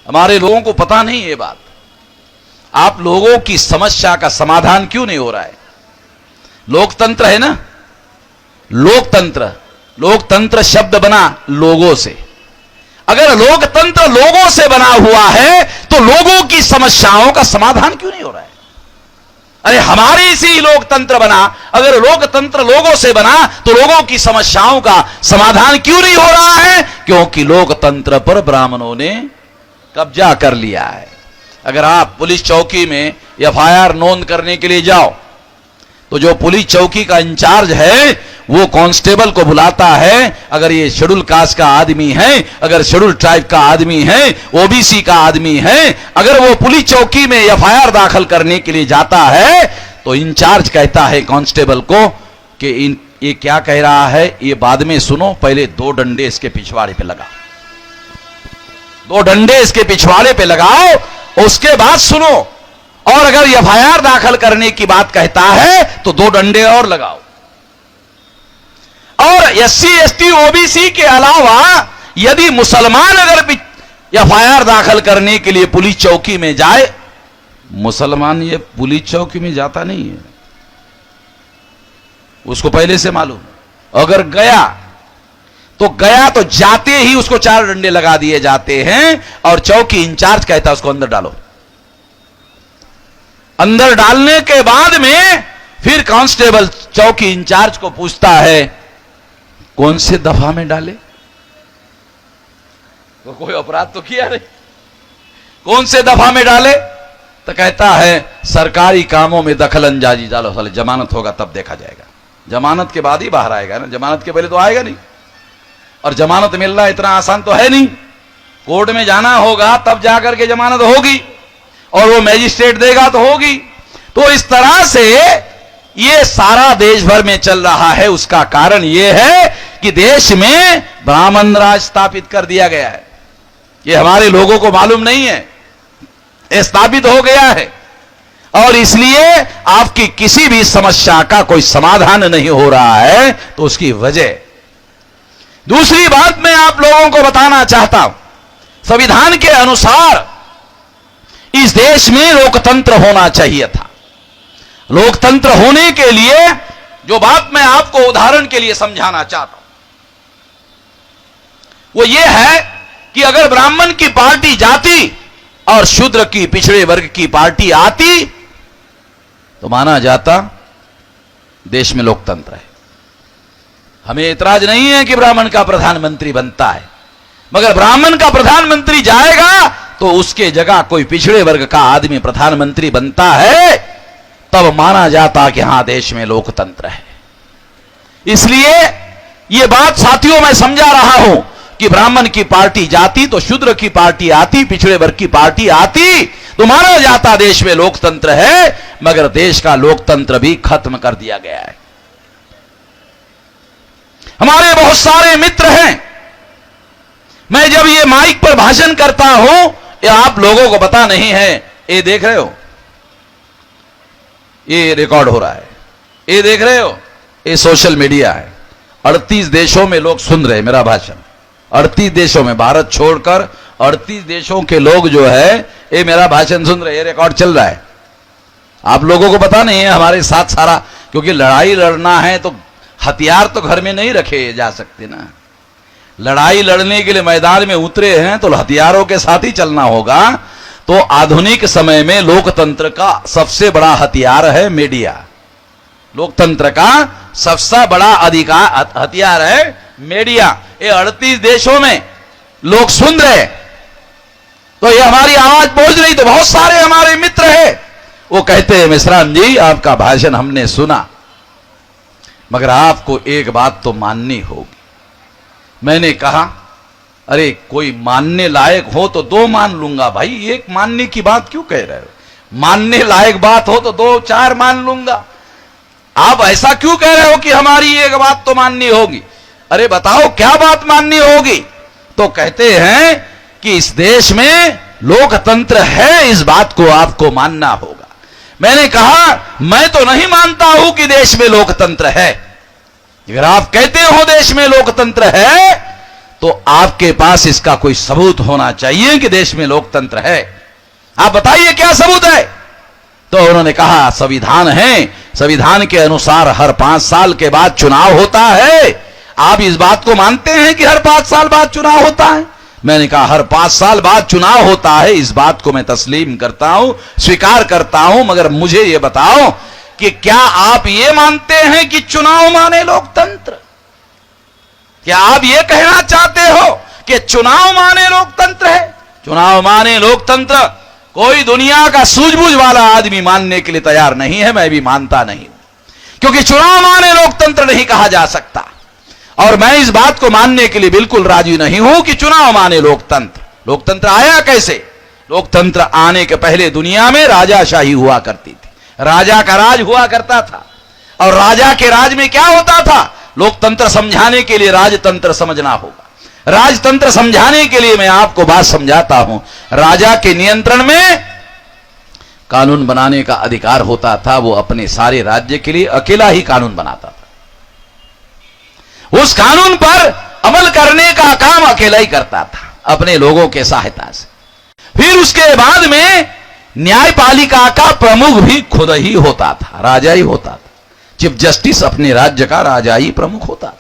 हमारे लोगों को पता नहीं ये बात। आप लोगों की समस्या का समाधान क्यों नहीं हो रहा है? लोकतंत्र है ना, लोकतंत्र, लोकतंत्र शब्द बना लोगों से। अगर लोकतंत्र लोगों से बना हुआ है तो लोगों की समस्याओं का समाधान क्यों नहीं हो रहा है? अरे हमारे से ही लोकतंत्र बना, अगर लोकतंत्र लोगों से बना तो लोगों की समस्याओं का समाधान क्यों नहीं हो रहा है? क्योंकि लोकतंत्र पर ब्राह्मणों ने कब्जा कर लिया है। अगर आप पुलिस चौकी में एफआईआर नोंद करने के लिए जाओ तो जो पुलिस चौकी का इंचार्ज है वो कांस्टेबल को बुलाता है। अगर ये शेड्यूल कास्ट का आदमी है, अगर शेड्यूल ट्राइब का आदमी है, ओबीसी का आदमी है, अगर वो पुलिस चौकी में एफआईआर दाखिल करने के लिए जाता है तो इंचार्ज कहता है कांस्टेबल को कि ये क्या कह रहा है ये बाद में सुनो, पहले 2 डंडे इसके पिछवाड़े पे लगाओ, 2 डंडे इसके पिछवाड़े पे लगाओ, उसके बाद सुनो। और अगर एफआईआर दाखिल करने की बात कहता है तो 2 डंडे और लगाओ। और एससी एसटी ओबीसी के अलावा यदि मुसलमान अगर एफआईआर दाखिल करने के लिए पुलिस चौकी में जाए, मुसलमान ये पुलिस चौकी में जाता नहीं है, उसको पहले से मालूम। अगर गया तो जाते ही उसको 4 डंडे लगा दिए जाते हैं और चौकी इंचार्ज कहता है उसको अंदर डालो। अंदर डालने के बाद में फिर कांस्टेबल चौकी इंचार्ज को पूछता है कौन से दफा में डाले, तो कोई अपराध तो किया नहीं, कौन से दफा में डाले? तो कहता है सरकारी कामों में दखल अंदाजी डालो, साले जमानत होगा तब देखा जाएगा, जमानत के बाद ही बाहर आएगा ना, जमानत के पहले तो आएगा नहीं। और जमानत मिलना इतना आसान तो है नहीं, कोर्ट में जाना होगा तब जाकर के जमानत होगी और वो मैजिस्ट्रेट देगा तो होगी। तो इस तरह से ये सारा देश भर में चल रहा है। उसका कारण ये है कि देश में ब्राह्मण राज स्थापित कर दिया गया है। ये हमारे लोगों को मालूम नहीं है, स्थापित हो गया है और इसलिए आपकी किसी भी समस्या का कोई समाधान नहीं हो रहा है। तो उसकी वजह दूसरी बात मैं आप लोगों को बताना चाहता हूं, संविधान के अनुसार इस देश में लोकतंत्र होना चाहिए था। लोकतंत्र होने के लिए जो बात मैं आपको उदाहरण के लिए समझाना चाहता हूं वो ये है कि अगर ब्राह्मण की पार्टी जाती और शूद्र की पिछड़े वर्ग की पार्टी आती तो माना जाता देश में लोकतंत्र है। हमें इतराज नहीं है कि ब्राह्मण का प्रधानमंत्री बनता है, मगर ब्राह्मण का प्रधानमंत्री जाएगा तो उसके जगह कोई पिछड़े वर्ग का आदमी प्रधानमंत्री बनता है, तब माना जाता कि हां देश में लोकतंत्र है। इसलिए यह बात साथियों मैं समझा रहा हूं कि ब्राह्मण की पार्टी जाती तो शूद्र की पार्टी आती, पिछड़े वर्ग की पार्टी आती तो माना जाता देश में लोकतंत्र है, मगर देश का लोकतंत्र भी खत्म कर दिया गया है। हमारे बहुत सारे मित्र हैं, मैं जब ये माइक पर भाषण करता हूं, ये आप लोगों को पता नहीं है, ये देख रहे हो, ये रिकॉर्ड हो रहा है, ये देख रहे हो, ये सोशल मीडिया है। 38 देशों में लोग सुन रहे हैं मेरा भाषण, 38 देशों में, भारत छोड़कर 38 देशों के लोग जो है ये मेरा भाषण सुन रहे हैं, ये रिकॉर्ड चल रहा है। आप लोगों को पता नहीं है हमारे साथ सारा, क्योंकि लड़ाई लड़ना है तो हथियार तो घर में नहीं रखे जा सकते ना, लड़ाई लड़ने के लिए मैदान में उतरे हैं तो हथियारों के साथ ही चलना होगा। तो आधुनिक समय में लोकतंत्र का सबसे बड़ा हथियार है मीडिया, लोकतंत्र का सबसे बड़ा अधिकार हथियार है मीडिया। ये 38 देशों में लोग सुन रहे, तो ये हमारी आवाज पहुंच रही। तो बहुत सारे हमारे मित्र हैं, वो कहते हैं मिश्राम जी आपका भाषण हमने सुना, मगर आपको एक बात तो माननी होगी। मैंने कहा अरे कोई मानने लायक हो तो 2 मान लूंगा भाई, एक मानने की बात क्यों कह रहे हो? मानने लायक बात हो तो 2-4 मान लूंगा, आप ऐसा क्यों कह रहे हो कि हमारी एक बात तो माननी होगी? अरे बताओ क्या बात माननी होगी? तो कहते हैं कि इस देश में लोकतंत्र है, इस बात को आपको मानना होगा। मैंने कहा मैं तो नहीं मानता हूं कि देश में लोकतंत्र है। अगर आप कहते हो देश में लोकतंत्र है तो आपके पास इसका कोई सबूत होना चाहिए कि देश में लोकतंत्र है। आप बताइए क्या सबूत है। तो उन्होंने कहा संविधान है, संविधान के अनुसार हर 5 साल के बाद चुनाव होता है। आप इस बात को मानते हैं कि हर 5 साल बाद चुनाव होता है? मैंने कहा हर 5 साल बाद चुनाव होता है, इस बात को मैं तस्लीम करता हूं, स्वीकार करता हूं, मगर मुझे यह बताओ कि क्या आप ये मानते हैं कि चुनाव माने लोकतंत्र? क्या आप ये कहना चाहते हो कि चुनाव माने लोकतंत्र है? चुनाव माने लोकतंत्र कोई दुनिया का सूझबूझ वाला आदमी मानने के लिए तैयार नहीं है, मैं भी मानता नहीं हूं, क्योंकि चुनाव माने लोकतंत्र नहीं कहा जा सकता। और मैं इस बात को मानने के लिए बिल्कुल राजी नहीं हूं कि चुनाव माने लोकतंत्र। लोकतंत्र आया कैसे? लोकतंत्र आने के पहले दुनिया में राजाशाही हुआ करती थी, राजा का राज हुआ करता था। और राजा के राज में क्या होता था? लोकतंत्र समझाने के लिए राजतंत्र समझना होगा। राजतंत्र समझाने के लिए मैं आपको बात समझाता हूं। राजा के नियंत्रण में कानून बनाने का अधिकार होता था। वो अपने सारे राज्य के लिए अकेला ही कानून बनाता था। उस कानून पर अमल करने का काम अकेला ही करता था, अपने लोगों के सहायता से। फिर उसके बाद में न्यायपालिका का प्रमुख भी खुद ही होता था, राजा ही होता था। चीफ जस्टिस अपने राज्य का राजा ही प्रमुख होता था।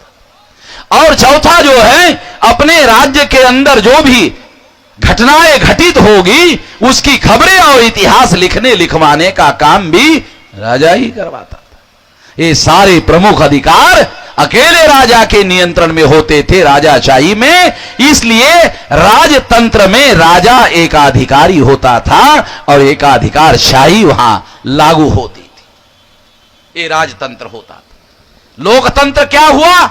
और चौथा जो है, अपने राज्य के अंदर जो भी घटनाएं घटित होगी उसकी खबरें और इतिहास लिखवाने का काम भी राजा ही करवाता था। ये सारे प्रमुख अधिकार अकेले राजा के नियंत्रण में होते थे, राजाशाही में। इसलिए राजतंत्र में राजा एकाधिकारी होता था और एकाधिकार शाही वहां लागू होती थी। ये राजतंत्र होता था। लोकतंत्र क्या हुआ?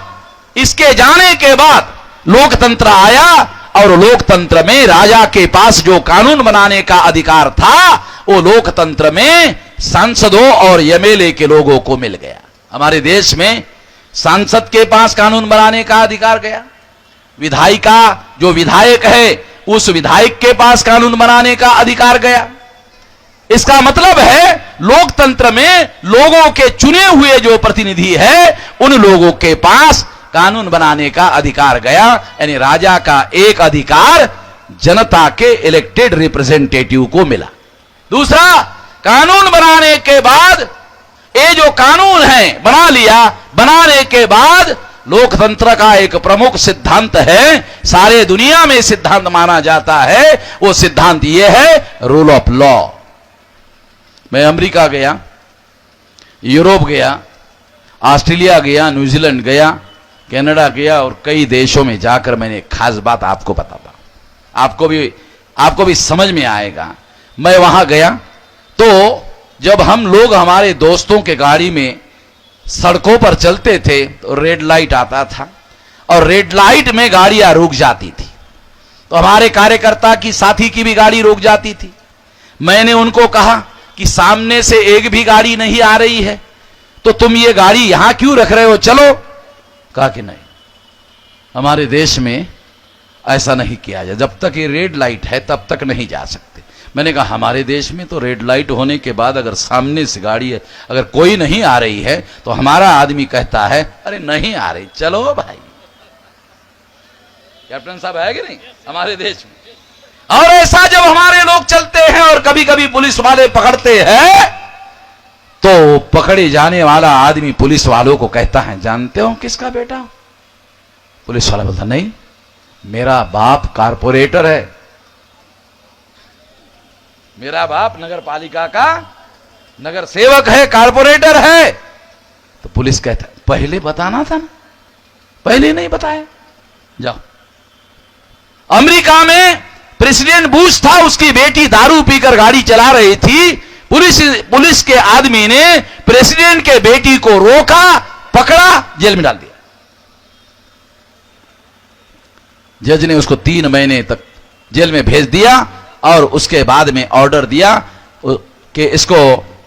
इसके जाने के बाद लोकतंत्र आया और लोकतंत्र में राजा के पास जो कानून बनाने का अधिकार था वो लोकतंत्र में सांसदों और एमएलए के लोगों को मिल गया। हमारे देश में सांसद के पास कानून बनाने का अधिकार गया, विधायिका जो विधायक है उस विधायक के पास कानून बनाने का अधिकार गया। इसका मतलब है लोकतंत्र में लोगों के चुने हुए जो प्रतिनिधि है उन लोगों के पास कानून बनाने का अधिकार गया। यानी राजा का एक अधिकार जनता के इलेक्टेड रिप्रेजेंटेटिव को मिला। दूसरा, कानून बनाने के बाद ये जो कानून है बना लिया, बनाने के बाद लोकतंत्र का एक प्रमुख सिद्धांत है, सारे दुनिया में सिद्धांत माना जाता है, वो सिद्धांत ये है रूल ऑफ लॉ। मैं अमेरिका गया, यूरोप गया, ऑस्ट्रेलिया गया, न्यूजीलैंड गया, कनाडा गया और कई देशों में जाकर मैंने खास बात आपको बताता, आपको भी समझ में आएगा। मैं वहां गया तो जब हम लोग हमारे दोस्तों के गाड़ी में सड़कों पर चलते थे तो रेड लाइट आता था और रेड लाइट में गाड़ियां रुक जाती थी, तो हमारे कार्यकर्ता की साथी की भी गाड़ी रुक जाती थी। मैंने उनको कहा कि सामने से एक भी गाड़ी नहीं आ रही है तो तुम ये गाड़ी यहां क्यों रख रहे हो, चलो। कहा कि नहीं, हमारे देश में ऐसा नहीं किया जाए, जब तक ये रेड लाइट है तब तक नहीं जा सकते। मैंने कहा हमारे देश में तो रेड लाइट होने के बाद अगर सामने से गाड़ी है, अगर कोई नहीं आ रही है तो हमारा आदमी कहता है अरे नहीं आ रही, चलो भाई। कैप्टन साहब है कि नहीं हमारे देश में? और ऐसा जब हमारे लोग चलते हैं और कभी कभी पुलिस वाले पकड़ते हैं तो पकड़े जाने वाला आदमी पुलिस वालों को कहता है जानते हो किसका बेटा? पुलिस वाला बोलता नहीं, मेरा बाप कारपोरेटर है, मेरा बाप नगर पालिका का नगर सेवक है, कारपोरेटर है। तो पुलिस कहता है पहले बताना था ना, पहले नहीं बताया, जाओ। अमेरिका में प्रेसिडेंट बुश था, उसकी बेटी दारू पीकर गाड़ी चला रही थी। पुलिस के आदमी ने प्रेसिडेंट के बेटी को रोका, पकड़ा, जेल में डाल दिया। जज ने उसको 3 महीने तक जेल में भेज दिया और उसके बाद में ऑर्डर दिया कि इसको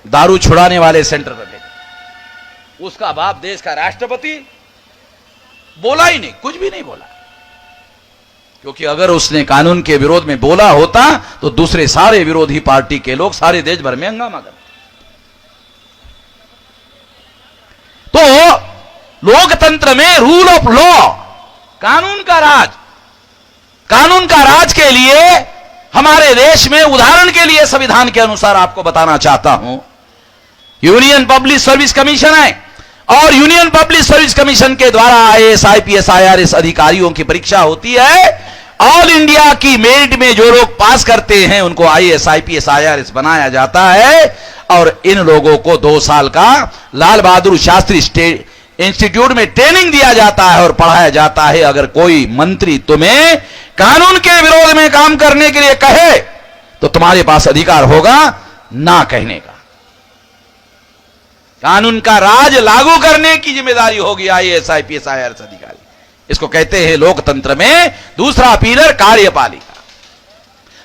दारू छुड़ाने वाले सेंटर पर भेजा। उसका बाप देश का राष्ट्रपति बोला ही नहीं, कुछ भी नहीं बोला, क्योंकि अगर उसने कानून के विरोध में बोला होता तो दूसरे सारे विरोधी पार्टी के लोग सारे देश भर में हंगामा करते। तो लोकतंत्र में रूल ऑफ लॉ, कानून का राज, कानून का राज के लिए हमारे देश में उदाहरण के लिए संविधान के अनुसार आपको बताना चाहता हूं, यूनियन पब्लिक सर्विस कमीशन है और यूनियन पब्लिक सर्विस कमीशन के द्वारा आईएएस, आईपीएस, आईआरएस अधिकारियों की परीक्षा होती है। ऑल इंडिया की मेरिट में जो लोग पास करते हैं उनको आईएएस, आईपीएस, आईआरएस बनाया जाता है और इन लोगों को 2 साल का लाल बहादुर शास्त्री स्टेट इंस्टीट्यूट में ट्रेनिंग दिया जाता है और पढ़ाया जाता है। अगर कोई मंत्री तुम्हें कानून के विरोध में काम करने के लिए कहे तो तुम्हारे पास अधिकार होगा ना कहने का। कानून का राज लागू करने की जिम्मेदारी होगी आईएएस, आईपीएस, आईआरएस अधिकारी। इसको कहते हैं लोकतंत्र में दूसरा पिलर कार्यपालिका,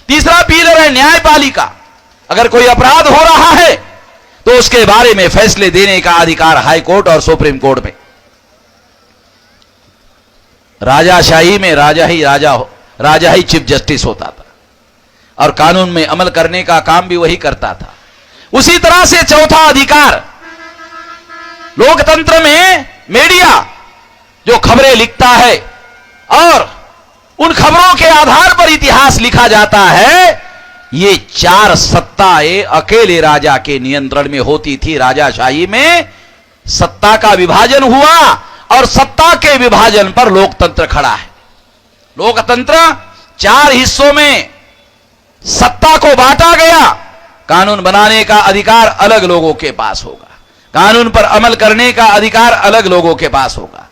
तीसरा पिलर है न्यायपालिका। अगर कोई अपराध हो रहा है तो उसके बारे में फैसले देने का अधिकार हाई कोर्ट और सुप्रीम कोर्ट में। राजाशाही में राजा ही चीफ जस्टिस होता था और कानून में अमल करने का काम भी वही करता था। उसी तरह से चौथा अधिकार लोकतंत्र में मीडिया जो खबरें लिखता है और उन खबरों के आधार पर इतिहास लिखा जाता है, ये 4 सत्ताएं अकेले राजा के नियंत्रण में होती थी। राजाशाही में सत्ता का विभाजन हुआ और सत्ता के विभाजन पर लोकतंत्र खड़ा है। लोकतंत्र 4 हिस्सों में सत्ता को बांटा गया। कानून बनाने का अधिकार अलग लोगों के पास होगा, कानून पर अमल करने का अधिकार अलग लोगों के पास होगा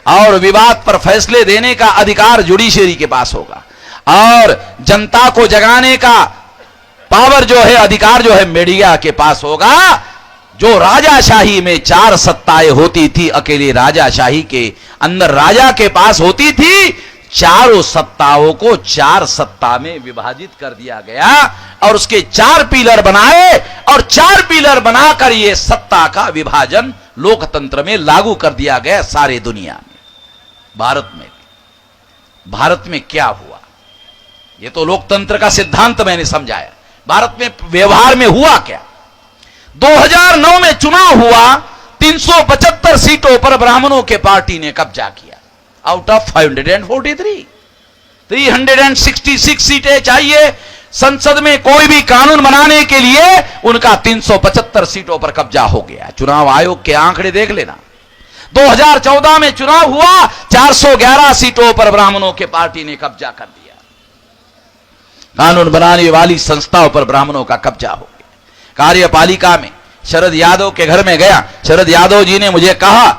और विवाद पर फैसले देने का अधिकार जुडिशरी के पास होगा और जनता को जगाने का पावर जो है, अधिकार जो है, मीडिया के पास होगा। जो राजाशाही में 4 सत्ताएं होती थी, अकेले राजाशाही के अंदर राजा के पास होती थी, चारों सत्ताओं को 4 सत्ता में विभाजित कर दिया गया और उसके 4 पिलर बनाए और 4 पिलर बनाकर यह सत्ता का विभाजन लोकतंत्र में लागू कर दिया गया सारे दुनिया में। भारत में क्या हुआ, यह तो लोकतंत्र का सिद्धांत मैंने समझाया। भारत में व्यवहार में हुआ क्या? 2009 में चुनाव हुआ, 375 सीटों पर ब्राह्मणों के पार्टी ने कब्जा किया। आउट ऑफ 543 366 सीटें चाहिए संसद में कोई भी कानून बनाने के लिए, उनका 375 सीटों पर कब्जा हो गया। चुनाव आयोग के आंकड़े देख लेना। 2014 में चुनाव हुआ, 411 सीटों पर ब्राह्मणों के पार्टी ने कब्जा कर दिया। कानून बनाने वाली संस्थाओं पर ब्राह्मणों का कब्जा हो गया। कार्यपालिका में शरद यादव के घर में गया, शरद यादव जी ने मुझे कहा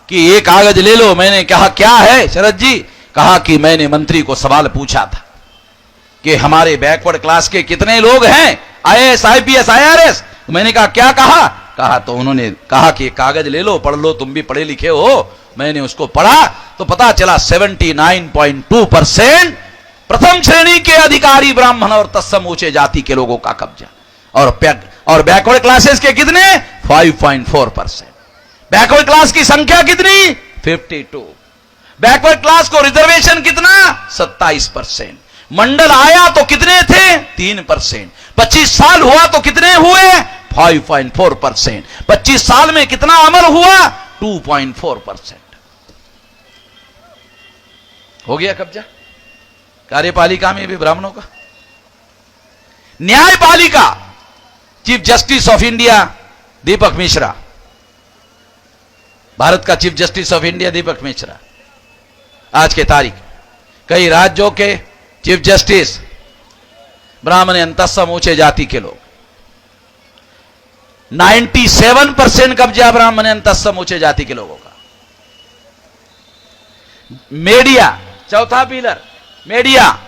कि ये कागज ले लो। मैंने कहा क्या है शरद जी? कहा कि मैंने मंत्री को सवाल पूछा था कि हमारे बैकवर्ड क्लास के कितने लोग हैं, आईएएस, आईपीएस, आईआरएस। मैंने कहा क्या कहा? कहा तो उन्होंने कहा कि कागज ले लो, पढ़ लो, तुम भी पढ़े लिखे हो। मैंने उसको पढ़ा तो पता चला 79.2% प्रथम श्रेणी के अधिकारी ब्राह्मण और तत्सम ऊंचे जाति के लोगों का कब्जा और बैकवर्ड क्लासेस के कितने? 5.4%। बैकवर्ड क्लास की संख्या कितनी? 52। बैकवर्ड क्लास को रिजर्वेशन कितना? 27%। मंडल आया तो कितने थे? 3%। 25 साल हुआ तो कितने हुए? 5.4%। 25 साल में कितना अमल हुआ? 2.4%। हो गया कब्जा कार्यपालिका में भी ब्राह्मणों का। न्यायपालिका, चीफ जस्टिस ऑफ इंडिया दीपक मिश्रा, भारत का चीफ जस्टिस ऑफ इंडिया दीपक मिश्रा, आज के तारीख कई राज्यों के चीफ जस्टिस ब्राह्मण अंतस्सम ऊंचे जाति के लोग। 97% कब्जा ब्राह्मण अंतस्सम ऊंचे जाति के लोगों का। मीडिया, चौथा पिलर मीडिया।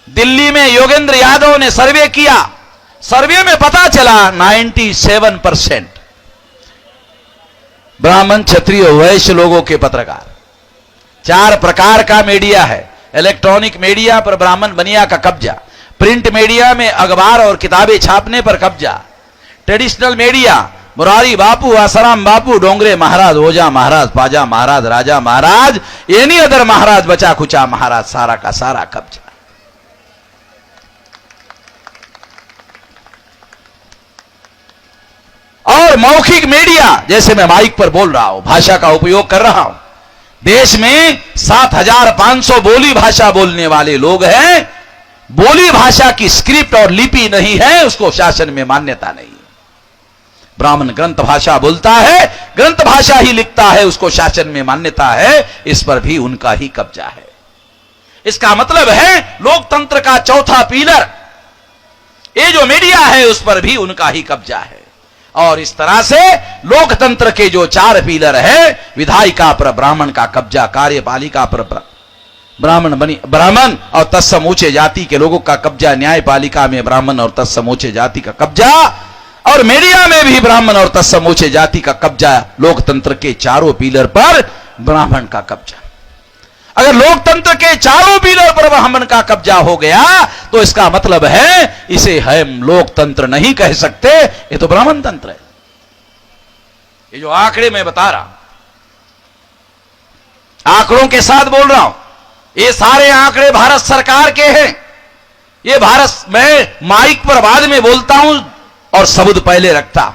दिल्ली में योगेंद्र यादव ने सर्वे किया, सर्वे में पता चला 97% ब्राह्मण, क्षत्रिय, वैश्य लोगों के पत्रकार। 4 प्रकार का मीडिया है। इलेक्ट्रॉनिक मीडिया पर ब्राह्मण बनिया का कब्जा, प्रिंट मीडिया में अखबार और किताबें छापने पर कब्जा, ट्रेडिशनल मीडिया मुरारी बापू, आसाराम बापू, डोंगरे महाराज, ओझा महाराज, पाजा महाराज, राजा महाराज, एनी अदर महाराज, बचा खुचा महाराज, सारा का सारा कब्जा। और मौखिक मीडिया, जैसे मैं माइक पर बोल रहा हूं, भाषा का उपयोग कर रहा हूं, देश में 7,500 बोली भाषा बोलने वाले लोग हैं। बोली भाषा की स्क्रिप्ट और लिपि नहीं है, उसको शासन में मान्यता नहीं है। ब्राह्मण ग्रंथ भाषा बोलता है, ग्रंथ भाषा ही लिखता है, उसको शासन में मान्यता है, इस पर भी उनका ही कब्जा है। इसका मतलब है लोकतंत्र का चौथा पिलर ये जो मीडिया है उस पर भी उनका ही कब्जा है। और इस तरह से लोकतंत्र के जो 4 पिलर है, विधायिका पर ब्राह्मण का कब्जा, कार्यपालिका पर ब्राह्मण और तत्समूचे जाति के लोगों का कब्जा, न्यायपालिका में ब्राह्मण और तत्समूचे जाति का कब्जा, और मीडिया में भी ब्राह्मण और तत्समूचे जाति का कब्जा। लोकतंत्र के चारों पिलर पर ब्राह्मण का कब्जा। अगर लोकतंत्र के चारों पिलर पर ब्राह्मण का कब्जा हो गया तो इसका मतलब है इसे हम लोकतंत्र नहीं कह सकते, ये तो ब्राह्मण तंत्र है। ये जो आंकड़े मैं बता रहा हूं, आंकड़ों के साथ बोल रहा हूं, ये सारे आंकड़े भारत सरकार के हैं। ये भारत, मैं माइक पर बाद में बोलता हूं और सबूत पहले रखता।